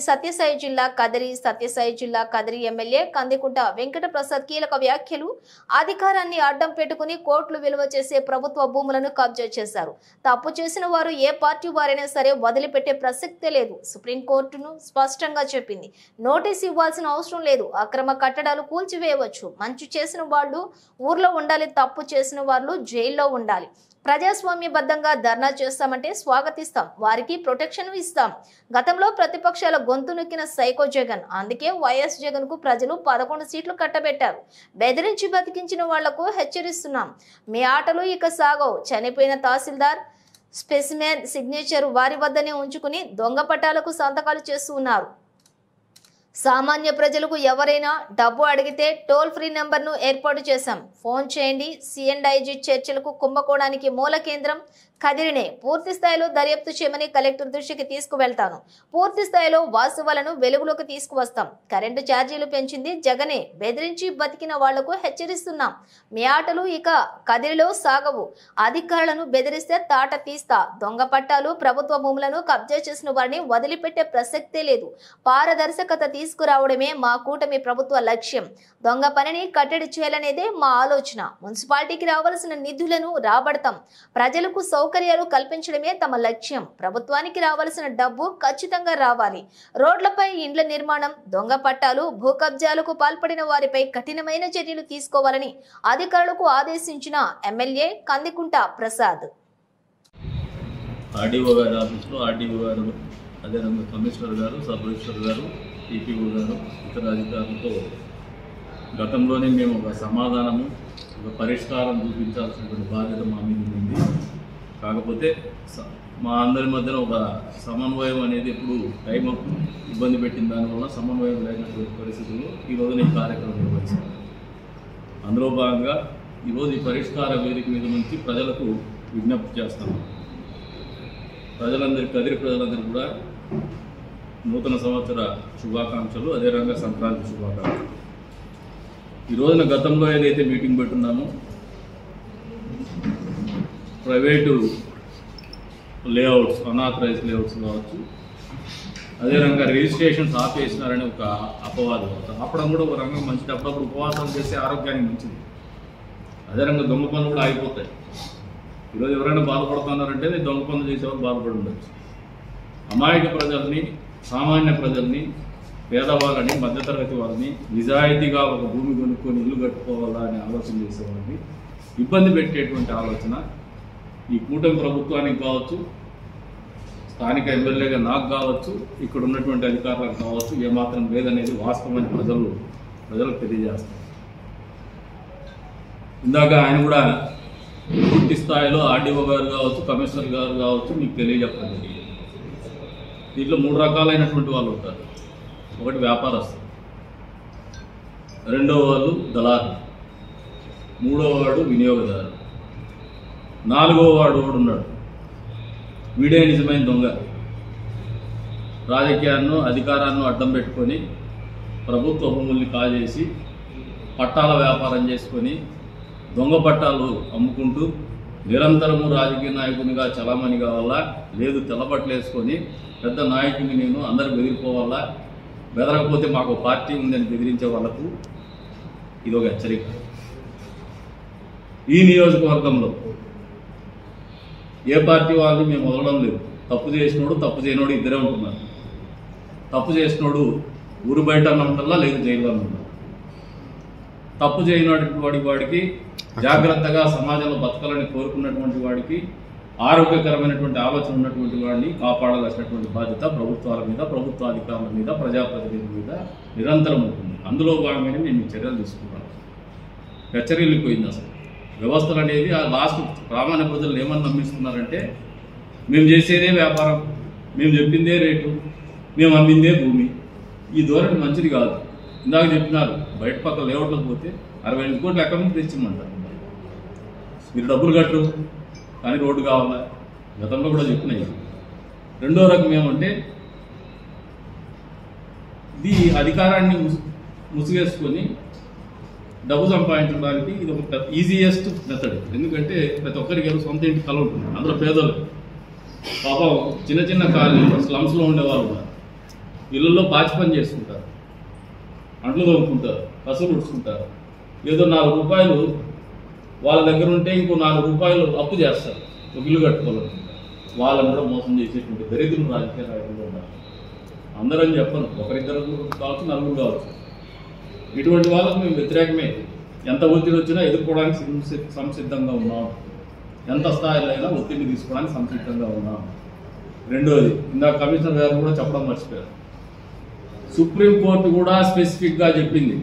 సత్యసాయి జిల్లా కదిరి సత్యసాయి జిల్లా కదిరి ఎమ్మెల్యే కందికుంట వెంకట ప్రసాద్ కీలక వ్యాఖ్యలు అధికారాన్ని అడ్డం పెట్టుకుని కోట్లు విలువ చేసే ప్రభుత్వ భూములను కబ్జా చేశారు. తప్పు చేసిన వారు ఏ పార్టీ వారైనా సరే వదిలిపెట్టే ప్రసక్తే లేదు. సుప్రీంకోర్టును స్పష్టంగా చెప్పింది. నోటీస్ ఇవ్వాల్సిన అవసరం లేదు. అక్రమ కట్టడాలు కూల్చివేయవచ్చు. మంచి చేసిన వాళ్ళు ఊర్లో ఉండాలి, తప్పు చేసిన వాళ్ళు జైల్లో ఉండాలి. ప్రజాస్వామ్యబద్ధంగా ధర్నా చేస్తామంటే స్వాగతిస్తాం, వారికి ప్రొటెక్షన్ ఇస్తాం. గతంలో ప్రతిపక్షాల గొంతు నొక్కిన సైకో జగన్. అందుకే వైఎస్ జగన్ కు ప్రజలు 11 సీట్లు కట్టబెట్టారు. బెదిరించి బతికించిన వాళ్లకు హెచ్చరిస్తున్నాం, మీ ఆటలు ఇక సాగవు. చనిపోయిన తహసీల్దార్ స్పెసిమెన్ సిగ్నేచర్ వారి వద్దనే ఉంచుకుని దొంగ పట్టాలకు సంతకాలు చేస్తూ ఉన్నారు. సామాన్య ప్రజలకు ఎవరైనా డబ్బు అడిగితే టోల్ ఫ్రీ నెంబర్ను ఏర్పాటు చేశాం. ఫోన్ చేయండి. సిఎండ్ఐజీ చర్చలకు కుంభకోణానికి మూల కేంద్రం కదిరినే. పూర్తి స్థాయిలో దర్యాప్తు చేయమని కలెక్టర్ దృష్టికి తీసుకువెళ్తాను. పూర్తి స్థాయిలో వాస్తవాలను వెలుగులోకి తీసుకువస్తాం. కరెంటు ఛార్జీలు పెంచింది జగనే. బెదిరించి బతికిన వాళ్లకు హెచ్చరిస్తున్నాం, మీ ఆటలు ఇక కదిరిలో సాగవు. అధికారులను బెదిరిస్తే తాట తీస్తా. దొంగ పట్టాలు, ప్రభుత్వ భూములను కబ్జా చేసిన వారిని వదిలిపెట్టే ప్రసక్తే లేదు. పారదర్శకత తీసుకురావడమే మా కూటమి ప్రభుత్వ లక్ష్యం. దొంగ పనిని కట్టడి చేయాలనేదే మా ఆలోచన. మున్సిపాలిటీకి రావాల్సిన నిధులను రాబడతాం. ప్రజలకు సౌకర్యాలు కల్పించడమే తమ లక్ష్యం. ప్రభుత్వానికి రావాల్సిన డబ్బు ఖచ్చితంగా రావాలి. రోడ్లపై ఇండ్ల నిర్మాణం, దొంగ పట్టాలు, భూ కబ్జాలకు పాల్పడిన వారిపై కఠినమైన చర్యలు తీసుకోవాలని అధికారులకు ఆదేశించిన ఎమ్మెల్యే కందికుంట ప్రసాద్. ఆర్డీఓ గారి ఆఫీసులో ఆర్డీఓ గారు, అదేవిధంగా కమిషనర్ గారు, సబ్ రిజిస్టర్ గారు, టీపీఓ గారు, ఇతర అధికారులతో గతంలోనే మేము ఒక సమాధానము, ఒక పరిష్కారం చూపించాల్సినటువంటి బాధ్యత మా మీద ఉంది. కాకపోతే మా అందరి మధ్యన ఒక సమన్వయం అనేది ఎప్పుడు టైం ఇబ్బంది పెట్టిన దానివల్ల సమన్వయం లేనటువంటి పరిస్థితుల్లో ఈరోజు ఈ కార్యక్రమం నిర్వహిస్తాం. అందులో భాగంగా ఈరోజు ఈ పరిష్కార వేదిక మీద నుంచి ప్రజలకు విజ్ఞప్తి చేస్తాము. ప్రజలందరికీ, కదిరి ప్రజలందరికీ కూడా నూతన సంవత్సర శుభాకాంక్షలు, అదేవిధంగా సంక్రాంతి శుభాకాంక్షలు. ఈ రోజున గతంలో ఏదైతే మీటింగ్ పెట్టున్నామో ప్రైవేటు లేఅవుట్స్, అన్ఆథరైజ్ లేఅవుట్స్ కావచ్చు, అదేవిధంగా రిజిస్ట్రేషన్స్ ఆపేసినారని ఒక అపవాదం. ఆపడం కూడా ఒక రంగం మంచిది. అప్పుడప్పుడు ఉపవాసాలు చేస్తే ఆరోగ్యానికి మంచిది. అదేవిధంగా దొంగ పనులు కూడా ఆగిపోతాయి. ఈరోజు ఎవరైనా బాధపడుతున్నారంటే దొంగ పనులు చేసేవాళ్ళు బాధపడి ఉండొచ్చు. అమాయక ప్రజల్ని, సామాన్య ప్రజల్ని, పేదవాళ్ళని, మధ్యతరగతి వాళ్ళని నిజాయితీగా ఒక భూమి కొనుక్కొని ఇల్లు కట్టుకోవాలా అని ఆలోచన చేసేవాళ్ళని ఇబ్బంది పెట్టేటువంటి ఆలోచన ఈ కూటమి ప్రభుత్వానికి కావచ్చు, స్థానిక ఎమ్మెల్యేగా నాకు కావచ్చు, ఇక్కడ ఉన్నటువంటి అధికారులకు కావచ్చు ఏమాత్రం లేదనేది వాస్తవమైన ప్రజలకు తెలియజేస్తారు. ఇందాక ఆయన కూడా పూర్తి స్థాయిలో ఆర్డీఓ గారు కావచ్చు, కమిషనర్ గారు కావచ్చు మీకు తెలియజెప్పండి. దీంట్లో 3 రకాలైనటువంటి వాళ్ళు ఉంటారు. ఒకటి వ్యాపారస్తులు, రెండో వాళ్ళు దళారు, మూడో వాడు వినియోగదారు, 4వ వాడు కూడా ఉన్నాడు. వీడే నిజమైన దొంగ. రాజకీయాలను, అధికారాన్ని అడ్డం పెట్టుకొని ప్రభుత్వ భూముల్ని కాజేసి పట్టాల వ్యాపారం చేసుకొని దొంగ పట్టాలు అమ్ముకుంటూ నిరంతరము రాజకీయ నాయకునిగా చలామణి కావాలా, లేదు తెల్లబట్టలు వేసుకొని పెద్ద నాయకుని నేను అందరు బెదిరిపోవాలా, బెదరకపోతే మాకు పార్టీ ఉందని బెదిరించే వాళ్లకు ఇది ఒక హెచ్చరిక. ఈ నియోజకవర్గంలో ఏ పార్టీ వాళ్ళని మేము వదలడం లేదు. తప్పు చేసినోడు, తప్పు చేయనోడు ఇద్దరే ఉంటున్నారు. తప్పు చేసినోడు ఊరు బయట ఉండాలా, లేదు జైల్లో ఉండాలి. తప్పు చేయనటువంటి వాడికి, జాగ్రత్తగా సమాజంలో బతకాలని కోరుకున్నటువంటి వాడికి, ఆరోగ్యకరమైనటువంటి ఆలోచన ఉన్నటువంటి వాడిని కాపాడాల్సినటువంటి బాధ్యత ప్రభుత్వాల మీద, ప్రభుత్వ అధికారుల మీద, ప్రజాప్రతినిధుల మీద నిరంతరం ఉంటుంది. అందులో భాగంగానే మేము చర్యలు తీసుకున్నాం. హెచ్చరిల్లిపోయింది అసలు వ్యవస్థలు అనేది. ఆ లాస్ట్ సామాన్య ప్రజలు ఏమని నమ్మిస్తున్నారంటే మేము చేసేదే వ్యాపారం, మేము చెప్పిందే రేటు, మేము అమ్మిందే భూమి. ఈ ధోరణి మంచిది కాదు. ఇందాక చెప్పినారు, బయట పక్క లేఅవుట్లకు పోతే 65 కోట్లు ఎక్కడి నుంచి తెచ్చిమంటారు. మీరు డబ్బులు కట్టరు కానీ రోడ్డు కావాలా, గతంలో కూడా చెప్పినాయి. రెండో రకం ఏమంటే ఇది అధికారాన్ని ముసుగేసుకొని డబ్బు సంపాదించడానికి ఇది ఒక ఈజియెస్ట్ మెథడ్. ఎందుకంటే ప్రతి ఒక్కరికి సొంత ఇంటి కళ ఉంటుంది. అందులో పేదలు పాపం చిన్న చిన్న కాలనీ స్లమ్స్లో ఉండేవాళ్ళు ఉన్నారు. ఇళ్ళల్లో పాచి పని చేసుకుంటారు, అంట్లు తోముకుంటారు, కసులు ఉడుచుకుంటారు. ఏదో 4 రూపాయలు వాళ్ళ దగ్గర ఉంటే ఇంకో 4 రూపాయలు అప్పు చేస్తారు ఒక ఇల్లు కట్టుకోవాలనుకుంటారు. వాళ్ళని కూడా మోసం చేసేటువంటి దరిద్రులు రాజకీయ నాయకులు ఉన్నారు. అందరని చెప్పను, ఒకరిద్దరు కావచ్చు, నలుగురు కావచ్చు. ఇటువంటి వాళ్ళకు మేము వ్యతిరేకమే. ఎంత ఒత్తిడి వచ్చినా ఎదుర్కోవడానికి సంసిద్ధంగా ఉన్నాం. ఎంత స్థాయిలో అయినా ఒత్తిడిని తీసుకోవడానికి సంసిద్ధంగా ఉన్నాం. రెండోది, ఇందాక కమిషనర్ గారు కూడా చెప్పడం మర్చిపోయారు. సుప్రీంకోర్టు కూడా స్పెసిఫిక్గా చెప్పింది,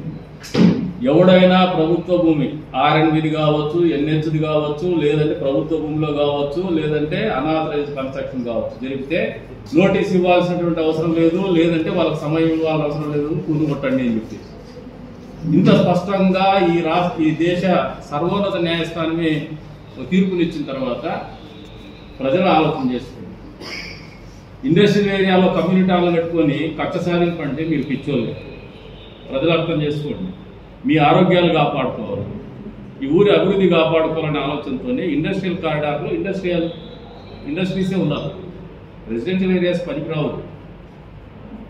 ఎవడైనా ప్రభుత్వ భూమి ఆర్ఎన్బిది కావచ్చు, ఎన్హెచ్ది కావచ్చు, లేదంటే ప్రభుత్వ భూమిలో కావచ్చు, లేదంటే అనాథరైజ్ కన్స్ట్రక్షన్ కావచ్చు జరిపితే నోటీస్ ఇవ్వాల్సినటువంటి అవసరం లేదు, లేదంటే వాళ్ళకి సమయం ఇవ్వాల్సిన అవసరం లేదు, కూనుగొట్టండి అని చెప్పి ఇంత స్పష్టంగా ఈ దేశ సర్వోన్నత న్యాయస్థానమే తీర్పునిచ్చిన తర్వాత ప్రజలు ఆలోచన చేసుకోండి. ఇండస్ట్రియల్ ఏరియాలో కమ్యూనిటీ హాల్ కట్టుకొని కక్ష సాధింపు అంటే మీరు పిచ్చోళ్ళు. ప్రజలు అర్థం చేసుకోండి. మీ ఆరోగ్యాలు కాపాడుకోవాలి, ఈ ఊరి అభివృద్ధి కాపాడుకోవాలనే ఆలోచనతోనే ఇండస్ట్రియల్ కారిడార్లో ఇండస్ట్రీసే ఉన్నారు. రెసిడెన్షియల్ ఏరియాస్ పనికిరావు.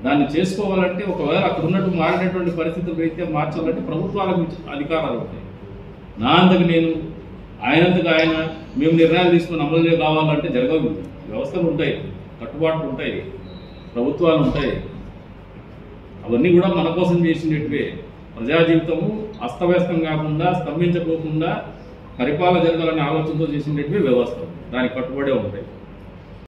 దాన్ని చేసుకోవాలంటే ఒకవేళ అక్కడ ఉన్నట్టు మారినటువంటి పరిస్థితులు రీత్యా మార్చాలంటే ప్రభుత్వాలకు అధికారాలు ఉంటాయి. నా అంతకు నేను, ఆయనంతకు ఆయన, మేము నిర్ణయాలు తీసుకుని అమలు కావాలంటే జరగదు. వ్యవస్థలు ఉంటాయి, కట్టుబాట్లు ఉంటాయి, ప్రభుత్వాలు ఉంటాయి. అవన్నీ కూడా మన కోసం చేసినట్టువే. ప్రజా జీవితము అస్తవ్యస్తం కాకుండా, స్తంభించకోకుండా పరిపాలన జరగాలనే ఆలోచనతో చేసినట్టువే వ్యవస్థ. దానికి కట్టుబడే ఉంటాయి.